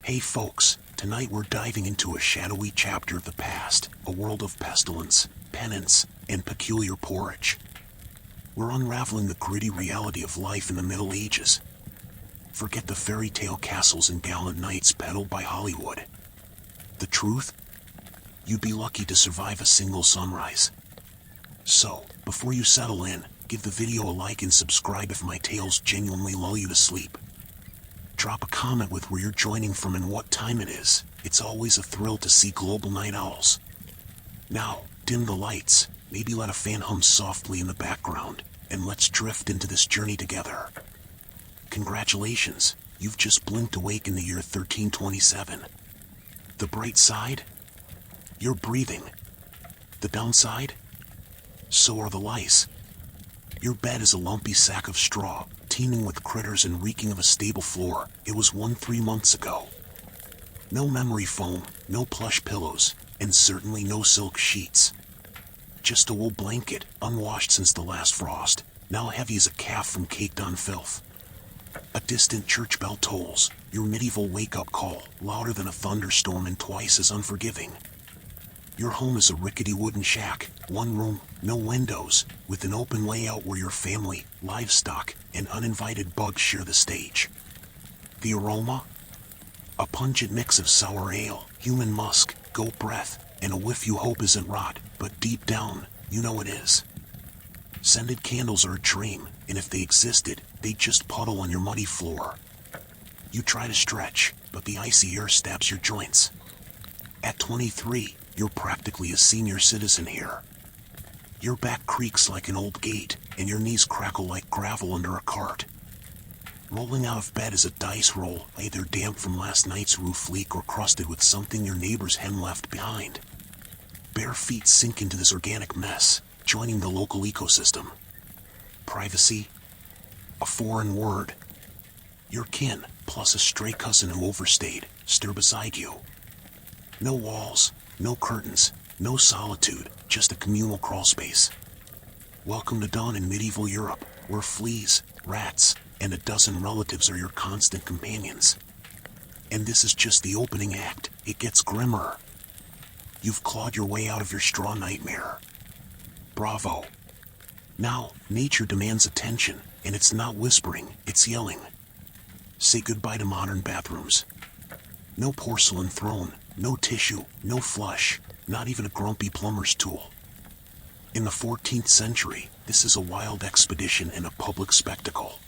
Hey folks, tonight we're diving into a shadowy chapter of the past, a world of pestilence, penance, and peculiar porridge. We're unraveling the gritty reality of life in the Middle Ages. Forget the fairy tale castles and gallant knights peddled by Hollywood. The truth? You'd be lucky to survive a single sunrise. So, before you settle in, give the video a like and subscribe if my tales genuinely lull you to sleep. Drop a comment with where you're joining from and what time it is. It's always a thrill to see global night owls. Now, dim the lights, maybe let a fan hum softly in the background, and let's drift into this journey together. Congratulations, you've just blinked awake in the year 1327. The bright side? You're breathing. The downside? So are the lice. Your bed is a lumpy sack of straw, teeming with critters and reeking of a stable floor. It was 3 months ago. No memory foam, no plush pillows, and certainly no silk sheets. Just a wool blanket, unwashed since the last frost, now heavy as a calf from caked-on filth. A distant church bell tolls, your medieval wake-up call, louder than a thunderstorm and twice as unforgiving. Your home is a rickety wooden shack, one room, no windows, with an open layout where your family, livestock, and uninvited bugs share the stage. The aroma? A pungent mix of sour ale, human musk, goat breath, and a whiff you hope isn't rot, but deep down, you know it is. Scented candles are a dream, and if they existed, they'd just puddle on your muddy floor. You try to stretch, but the icy air stabs your joints. At 23, you're practically a senior citizen here. Your back creaks like an old gate, and your knees crackle like gravel under a cart. Rolling out of bed is a dice roll, either damp from last night's roof leak or crusted with something your neighbor's hen left behind. Bare feet sink into this organic mess, joining the local ecosystem. Privacy? A foreign word. Your kin, plus a stray cousin who overstayed, stir beside you. No walls, no curtains, no solitude, just a communal crawlspace. Welcome to dawn in medieval Europe, where fleas, rats, and a dozen relatives are your constant companions. And this is just the opening act. It gets grimmer. You've clawed your way out of your straw nightmare. Bravo. Now, nature demands attention, and it's not whispering, it's yelling. Say goodbye to modern bathrooms. No porcelain throne, no tissue, no flush, not even a grumpy plumber's tool. In the 14th century, this is a wild expedition and a public spectacle.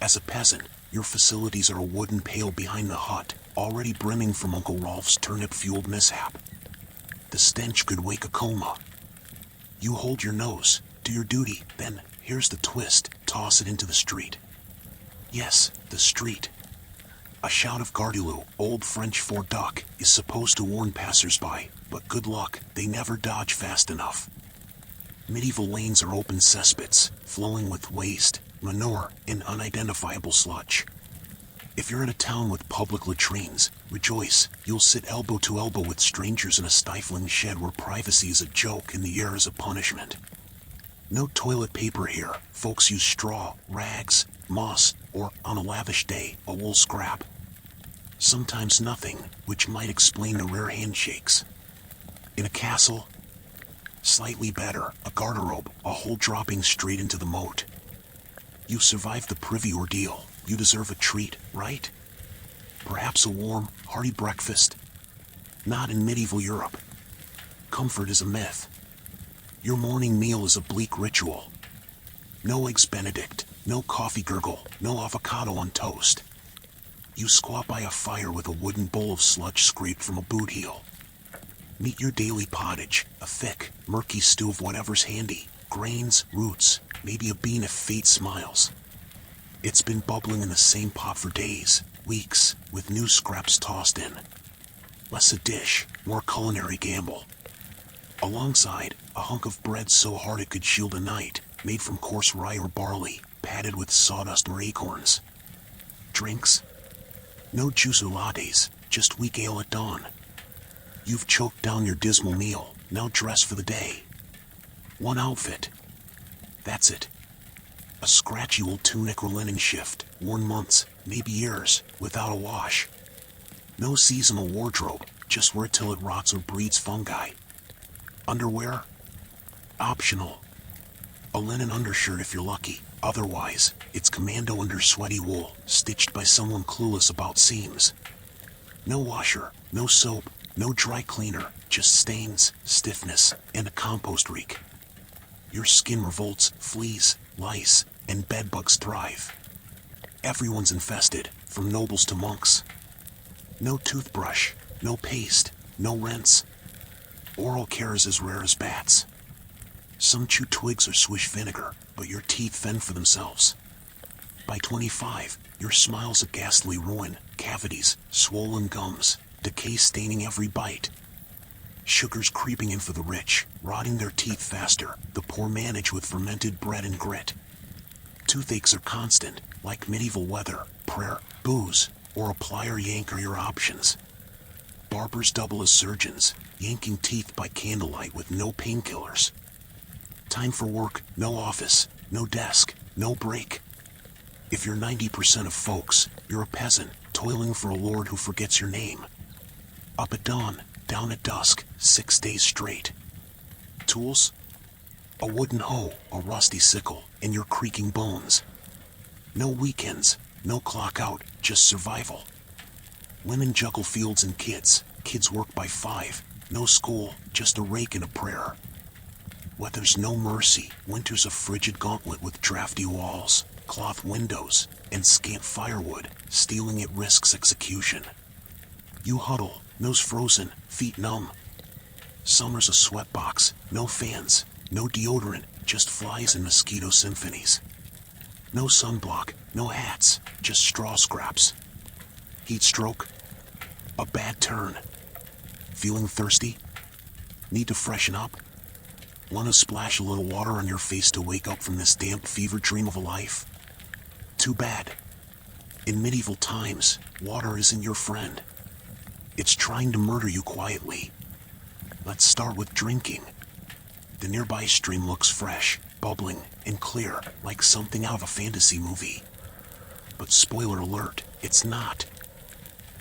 As a peasant, your facilities are a wooden pail behind the hut, already brimming from Uncle Rolf's turnip-fueled mishap. The stench could wake a coma. You hold your nose, do your duty, then, here's the twist, toss it into the street. Yes, the street. A shout of Gardilou, old French for duck, is supposed to warn passers-by, but good luck, they never dodge fast enough. Medieval lanes are open cesspits, flowing with waste, manure, and unidentifiable sludge. If you're in a town with public latrines, rejoice, you'll sit elbow to elbow with strangers in a stifling shed where privacy is a joke and the air is a punishment. No toilet paper here, folks use straw, rags, moss, or, on a lavish day, a wool scrap. Sometimes nothing, which might explain the rare handshakes. In a castle? Slightly better, a garderobe, a hole dropping straight into the moat. You survived the privy ordeal, you deserve a treat, right? Perhaps a warm, hearty breakfast? Not in medieval Europe. Comfort is a myth. Your morning meal is a bleak ritual. No eggs Benedict, no coffee gurgle, no avocado on toast. You squat by a fire with a wooden bowl of sludge scraped from a boot heel. Meet your daily pottage, a thick, murky stew of whatever's handy, grains, roots, maybe a bean if fate smiles. It's been bubbling in the same pot for days, weeks, with new scraps tossed in. Less a dish, more culinary gamble. Alongside, a hunk of bread so hard it could shield a knight, made from coarse rye or barley, padded with sawdust or acorns. Drinks? No juice or lattes, just weak ale at dawn. You've choked down your dismal meal, now dress for the day. One outfit. That's it. A scratchy old tunic or linen shift, worn months, maybe years, without a wash. No seasonal wardrobe, just wear it till it rots or breeds fungi. Underwear? Optional. A linen undershirt if you're lucky. Otherwise, it's commando under sweaty wool, stitched by someone clueless about seams. No washer, no soap, no dry cleaner, just stains, stiffness, and a compost reek. Your skin revolts, fleas, lice, and bedbugs thrive. Everyone's infested, from nobles to monks. No toothbrush, no paste, no rinse. Oral care is as rare as bats. Some chew twigs or swish vinegar, but your teeth fend for themselves. By 25, your smile's a ghastly ruin, cavities, swollen gums, decay staining every bite. Sugar's creeping in for the rich, rotting their teeth faster, the poor manage with fermented bread and grit. Toothaches are constant, like medieval weather, prayer, booze, or a plier yank are your options. Barbers double as surgeons, yanking teeth by candlelight with no painkillers. Time for work, no office, no desk, no break. If you're 90% of folks, you're a peasant, toiling for a lord who forgets your name. Up at dawn, down at dusk, 6 days straight. Tools? A wooden hoe, a rusty sickle, and your creaking bones. No weekends, no clock out, just survival. Women juggle fields and kids work by 5, no school, just a rake and a prayer. Weather's no mercy, winter's a frigid gauntlet with drafty walls, cloth windows, and scant firewood, stealing it risks execution. You huddle, nose frozen, feet numb. Summer's a sweatbox, no fans, no deodorant, just flies and mosquito symphonies. No sunblock, no hats, just straw scraps. Heat stroke? A bad turn. Feeling thirsty? Need to freshen up? Want to splash a little water on your face to wake up from this damp fever dream of a life? Too bad. In medieval times, water isn't your friend. It's trying to murder you quietly. Let's start with drinking. The nearby stream looks fresh, bubbling, and clear, like something out of a fantasy movie. But spoiler alert, it's not.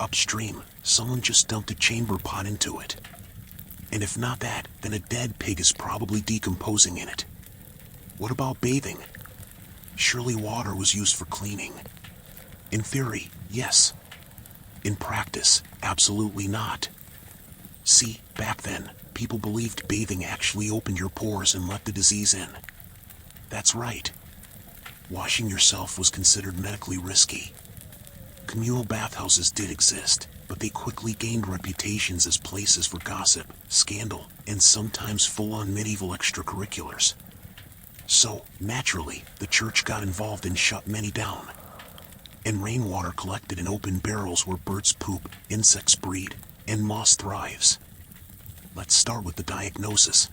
Upstream, someone just dumped a chamber pot into it. And if not that, then a dead pig is probably decomposing in it. What about bathing? Surely water was used for cleaning. In theory, yes. In practice, absolutely not. See, back then, people believed bathing actually opened your pores and let the disease in. That's right. Washing yourself was considered medically risky. Communal bathhouses did exist, but they quickly gained reputations as places for gossip, scandal, and sometimes full-on medieval extracurriculars. So, naturally, the church got involved and shut many down. And rainwater collected in open barrels where birds poop, insects breed, and moss thrives. Let's start with the diagnosis.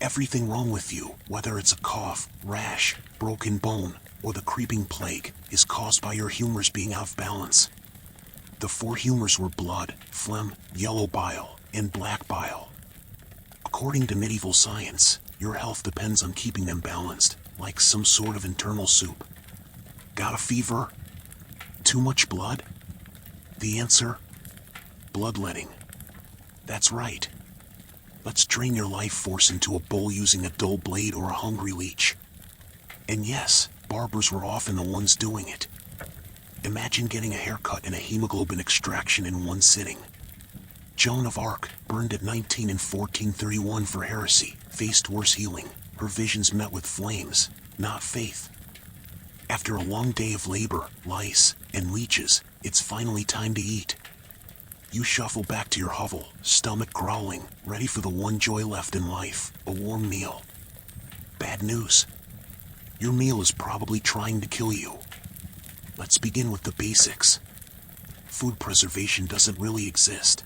Everything wrong with you, whether it's a cough, rash, broken bone, or the creeping plague, is caused by your humors being out of balance. The 4 humors were blood, phlegm, yellow bile, and black bile. According to medieval science, your health depends on keeping them balanced, like some sort of internal soup. Got a fever? Too much blood? The answer? Bloodletting. That's right. Let's drain your life force into a bowl using a dull blade or a hungry leech. And yes, barbers were often the ones doing it. Imagine getting a haircut and a hemoglobin extraction in one sitting. Joan of Arc, burned at 19 in 1431 for heresy, faced worse healing. Her visions met with flames, not faith. After a long day of labor, lice, and leeches, it's finally time to eat. You shuffle back to your hovel, stomach growling, ready for the one joy left in life, a warm meal. Bad news. Your meal is probably trying to kill you. Let's begin with the basics. Food preservation doesn't really exist.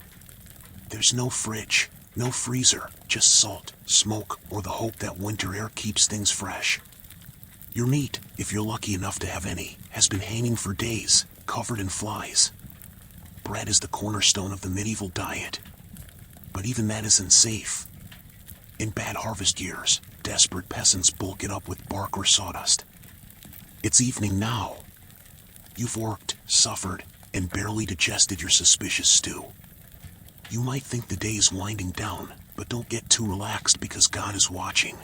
There's no fridge, no freezer, just salt, smoke, or the hope that winter air keeps things fresh. Your meat, if you're lucky enough to have any, has been hanging for days, covered in flies. Bread is the cornerstone of the medieval diet. But even that isn't safe. In bad harvest years, desperate peasants bulk it up with bark or sawdust. It's evening now. You've worked, suffered, and barely digested your suspicious stew. You might think the day is winding down, but don't get too relaxed because God is watching.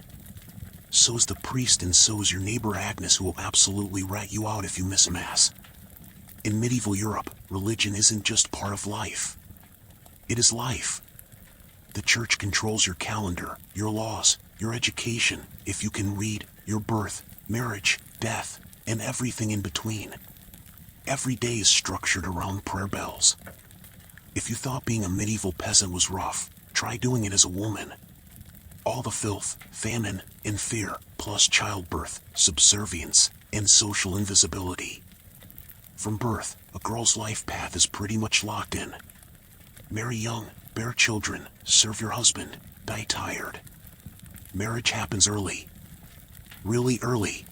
So is the priest, and so is your neighbor Agnes, who will absolutely rat you out if you miss Mass. In medieval Europe, religion isn't just part of life. It is life. The church controls your calendar, your laws, your education, if you can read, your birth, marriage, death, and everything in between. Every day is structured around prayer bells. If you thought being a medieval peasant was rough, try doing it as a woman. All the filth, famine, and fear, plus childbirth, subservience, and social invisibility. From birth, a girl's life path is pretty much locked in. Marry young, bear children, serve your husband, die tired. Marriage happens early. Really early.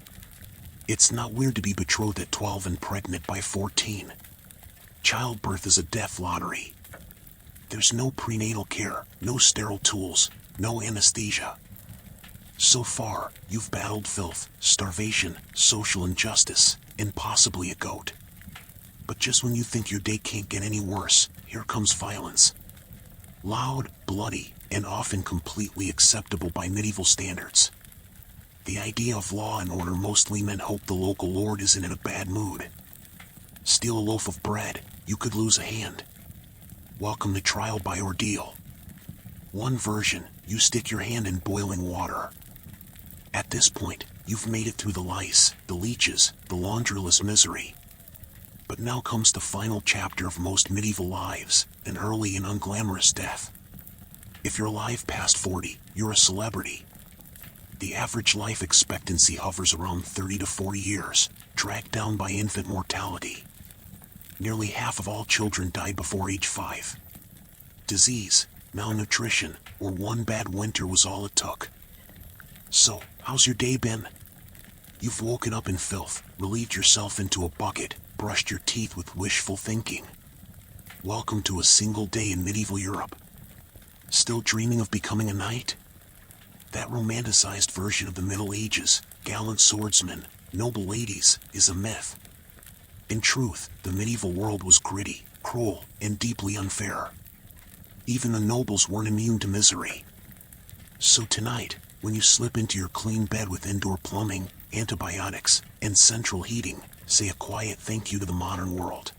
It's not weird to be betrothed at 12 and pregnant by 14. Childbirth is a death lottery. There's no prenatal care, no sterile tools, no anesthesia. So far, you've battled filth, starvation, social injustice, and possibly a goat. But just when you think your day can't get any worse, here comes violence. Loud, bloody, and often completely acceptable by medieval standards. The idea of law and order mostly meant hope the local lord isn't in a bad mood. Steal a loaf of bread, you could lose a hand. Welcome to trial by ordeal. One version, you stick your hand in boiling water. At this point, you've made it through the lice, the leeches, the laundryless misery. But now comes the final chapter of most medieval lives, an early and unglamorous death. If you're alive past 40, you're a celebrity. The average life expectancy hovers around 30 to 40 years, dragged down by infant mortality. Nearly half of all children die before age 5. Disease, malnutrition, or one bad winter was all it took. So, how's your day been? You've woken up in filth, relieved yourself into a bucket, brushed your teeth with wishful thinking. Welcome to a single day in medieval Europe. Still dreaming of becoming a knight? That romanticized version of the Middle Ages, gallant swordsmen, noble ladies, is a myth. In truth, the medieval world was gritty, cruel, and deeply unfair. Even the nobles weren't immune to misery. So tonight, when you slip into your clean bed with indoor plumbing, antibiotics, and central heating, say a quiet thank you to the modern world.